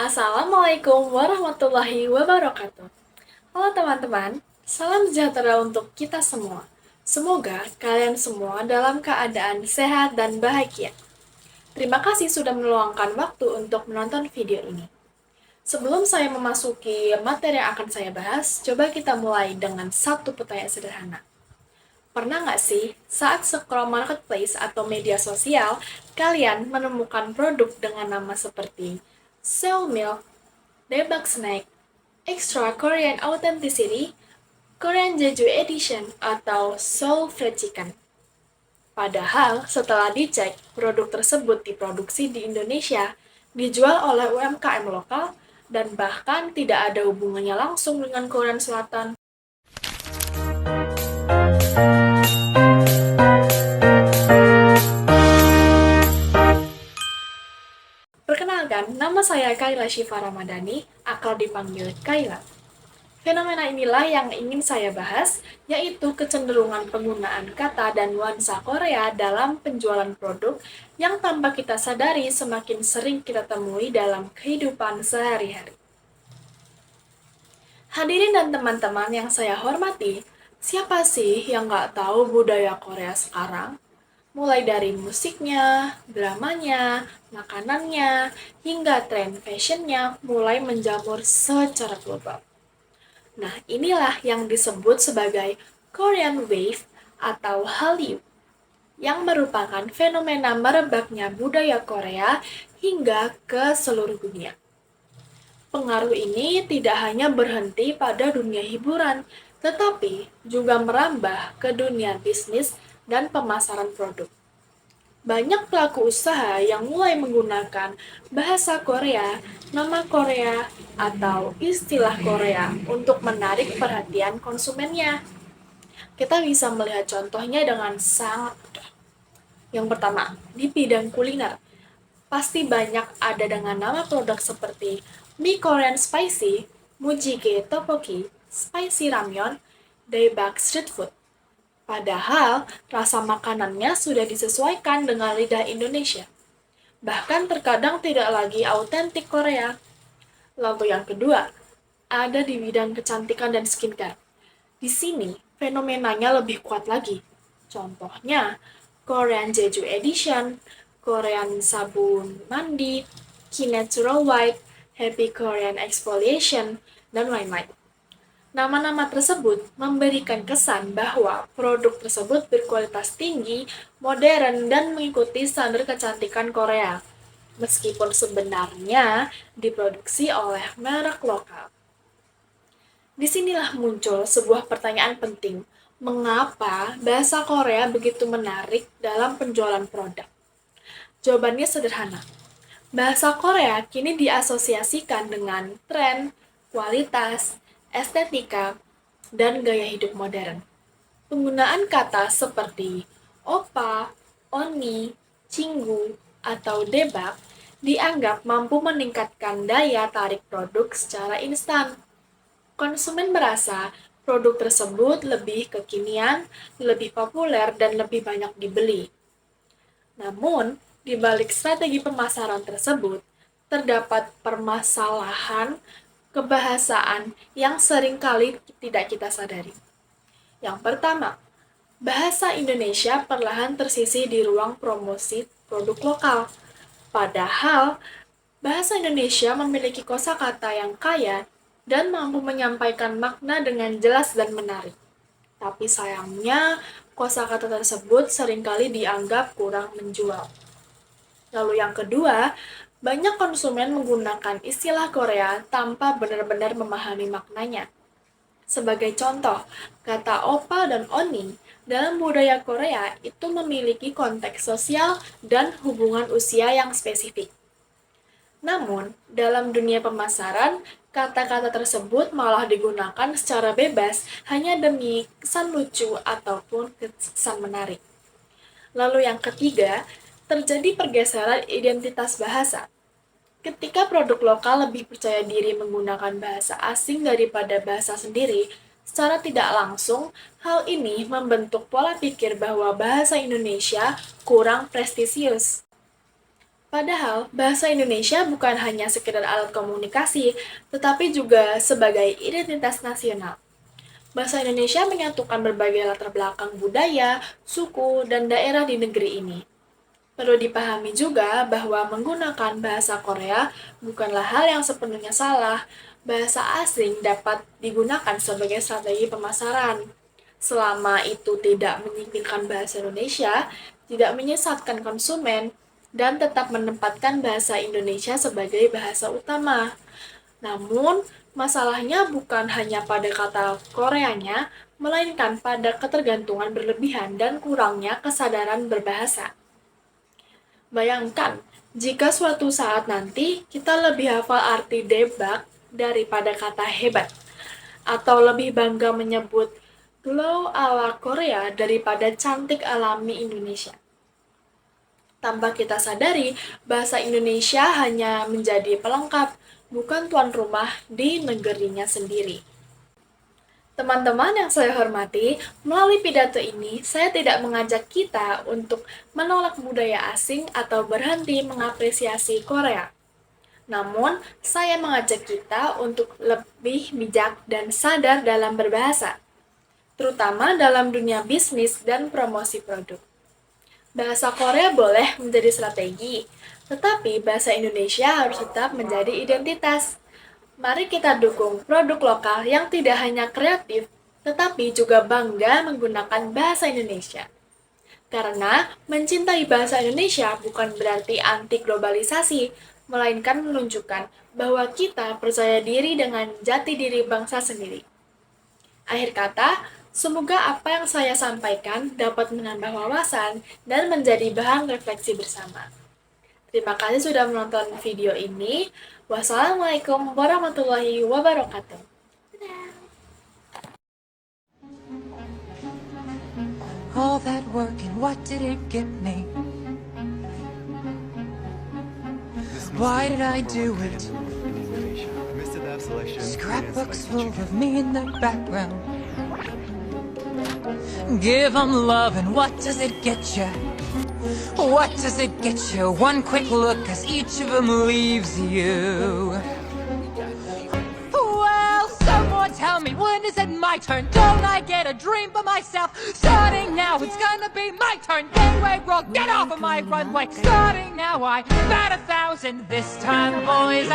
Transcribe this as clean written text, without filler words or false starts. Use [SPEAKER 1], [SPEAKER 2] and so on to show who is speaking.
[SPEAKER 1] Assalamualaikum warahmatullahi wabarakatuh. Halo teman-teman, salam sejahtera untuk kita semua. Semoga kalian semua dalam keadaan sehat dan bahagia. Terima kasih sudah meluangkan waktu untuk menonton video ini. Sebelum saya memasuki materi yang akan saya bahas, coba kita mulai dengan satu pertanyaan sederhana. Pernah nggak sih saat scroll marketplace atau media sosial, kalian menemukan produk dengan nama seperti Soul Milk, Debak Snack, Extra Korean Authenticity, Korean Jeju Edition, atau Soul Fried Chicken? Padahal setelah dicek, produk tersebut diproduksi di Indonesia, dijual oleh UMKM lokal, dan bahkan tidak ada hubungannya langsung dengan Korea Selatan. Perkenalkan, nama saya Kayla Syifa Ramadhani, akrab dipanggil Kayla. Fenomena inilah yang ingin saya bahas, yaitu kecenderungan penggunaan kata dan nuansa Korea dalam penjualan produk yang tanpa kita sadari semakin sering kita temui dalam kehidupan sehari-hari. Hadirin dan teman-teman yang saya hormati, siapa sih yang nggak tahu budaya Korea sekarang? Mulai dari musiknya, dramanya, makanannya, hingga tren fashionnya mulai menjamur secara global. Nah, inilah yang disebut sebagai Korean Wave atau Hallyu, yang merupakan fenomena merebaknya budaya Korea hingga ke seluruh dunia. Pengaruh ini tidak hanya berhenti pada dunia hiburan, tetapi juga merambah ke dunia bisnis dan pemasaran produk. Banyak pelaku usaha yang mulai menggunakan bahasa Korea, nama Korea, atau istilah Korea untuk menarik perhatian konsumennya. Kita bisa melihat contohnya dengan sangat mudah. Yang pertama, di bidang kuliner. Pasti banyak ada dengan nama produk seperti mie Korean spicy, Mujige tteokbokki, spicy ramyeon, daebak street food. Padahal, rasa makanannya sudah disesuaikan dengan lidah Indonesia. Bahkan terkadang tidak lagi autentik Korea. Lalu yang kedua, ada di bidang kecantikan dan skincare. Di sini, fenomenanya lebih kuat lagi. Contohnya, Korean Jeju Edition, Korean sabun mandi, Ki Natural White, Happy Korean Exfoliation, dan lain-lain. Nama-nama tersebut memberikan kesan bahwa produk tersebut berkualitas tinggi, modern, dan mengikuti standar kecantikan Korea, meskipun sebenarnya diproduksi oleh merek lokal. Disinilah muncul sebuah pertanyaan penting, mengapa bahasa Korea begitu menarik dalam penjualan produk? Jawabannya sederhana. Bahasa Korea kini diasosiasikan dengan tren, kualitas, estetika, dan gaya hidup modern. Penggunaan kata seperti opa, oni, cinggu, atau debak dianggap mampu meningkatkan daya tarik produk secara instan. Konsumen merasa produk tersebut lebih kekinian, lebih populer, dan lebih banyak dibeli. Namun, di balik strategi pemasaran tersebut, terdapat permasalahan kebahasaan yang seringkali tidak kita sadari. Yang pertama, bahasa Indonesia perlahan tersisih di ruang promosi produk lokal. Padahal, bahasa Indonesia memiliki kosakata yang kaya dan mampu menyampaikan makna dengan jelas dan menarik. Tapi sayangnya, kosakata tersebut seringkali dianggap kurang menjual. Lalu yang kedua, banyak konsumen menggunakan istilah Korea tanpa benar-benar memahami maknanya. Sebagai contoh, kata opa dan oni dalam budaya Korea itu memiliki konteks sosial dan hubungan usia yang spesifik. Namun, dalam dunia pemasaran, kata-kata tersebut malah digunakan secara bebas hanya demi kesan lucu ataupun kesan menarik. Lalu yang ketiga, terjadi pergeseran identitas bahasa. Ketika produk lokal lebih percaya diri menggunakan bahasa asing daripada bahasa sendiri, secara tidak langsung, hal ini membentuk pola pikir bahwa bahasa Indonesia kurang prestisius. Padahal, bahasa Indonesia bukan hanya sekedar alat komunikasi, tetapi juga sebagai identitas nasional. Bahasa Indonesia menyatukan berbagai latar belakang budaya, suku, dan daerah di negeri ini. Perlu dipahami juga bahwa menggunakan bahasa Korea bukanlah hal yang sepenuhnya salah. Bahasa asing dapat digunakan sebagai strategi pemasaran. Selama itu tidak menyingkirkan bahasa Indonesia, tidak menyesatkan konsumen, dan tetap menempatkan bahasa Indonesia sebagai bahasa utama. Namun, masalahnya bukan hanya pada kata Koreanya, melainkan pada ketergantungan berlebihan dan kurangnya kesadaran berbahasa. Bayangkan, jika suatu saat nanti kita lebih hafal arti debak daripada kata hebat, atau lebih bangga menyebut glow ala Korea daripada cantik alami Indonesia. Tanpa kita sadari, bahasa Indonesia hanya menjadi pelengkap, bukan tuan rumah di negerinya sendiri. Teman-teman yang saya hormati, melalui pidato ini, saya tidak mengajak kita untuk menolak budaya asing atau berhenti mengapresiasi Korea. Namun, saya mengajak kita untuk lebih bijak dan sadar dalam berbahasa, terutama dalam dunia bisnis dan promosi produk. Bahasa Korea boleh menjadi strategi, tetapi bahasa Indonesia harus tetap menjadi identitas. Mari kita dukung produk lokal yang tidak hanya kreatif, tetapi juga bangga menggunakan bahasa Indonesia. Karena mencintai bahasa Indonesia bukan berarti anti globalisasi, melainkan menunjukkan bahwa kita percaya diri dengan jati diri bangsa sendiri. Akhir kata, semoga apa yang saya sampaikan dapat menambah wawasan dan menjadi bahan refleksi bersama. Terima kasih sudah menonton video ini. Wassalamualaikum warahmatullahi wabarakatuh.
[SPEAKER 2] All that work and what did it get me? Why did I do it? Scrapbooks full of me in the background. Give 'em love and what does it get you? What does it get you? One quick look as each of 'em leaves you. Well, someone tell me, when is it my turn? Don't I get a dream for myself? Starting now, it's gonna be my turn. Anyway, bro, get off of my runway. Starting now, I bat 1,000. This time, boys,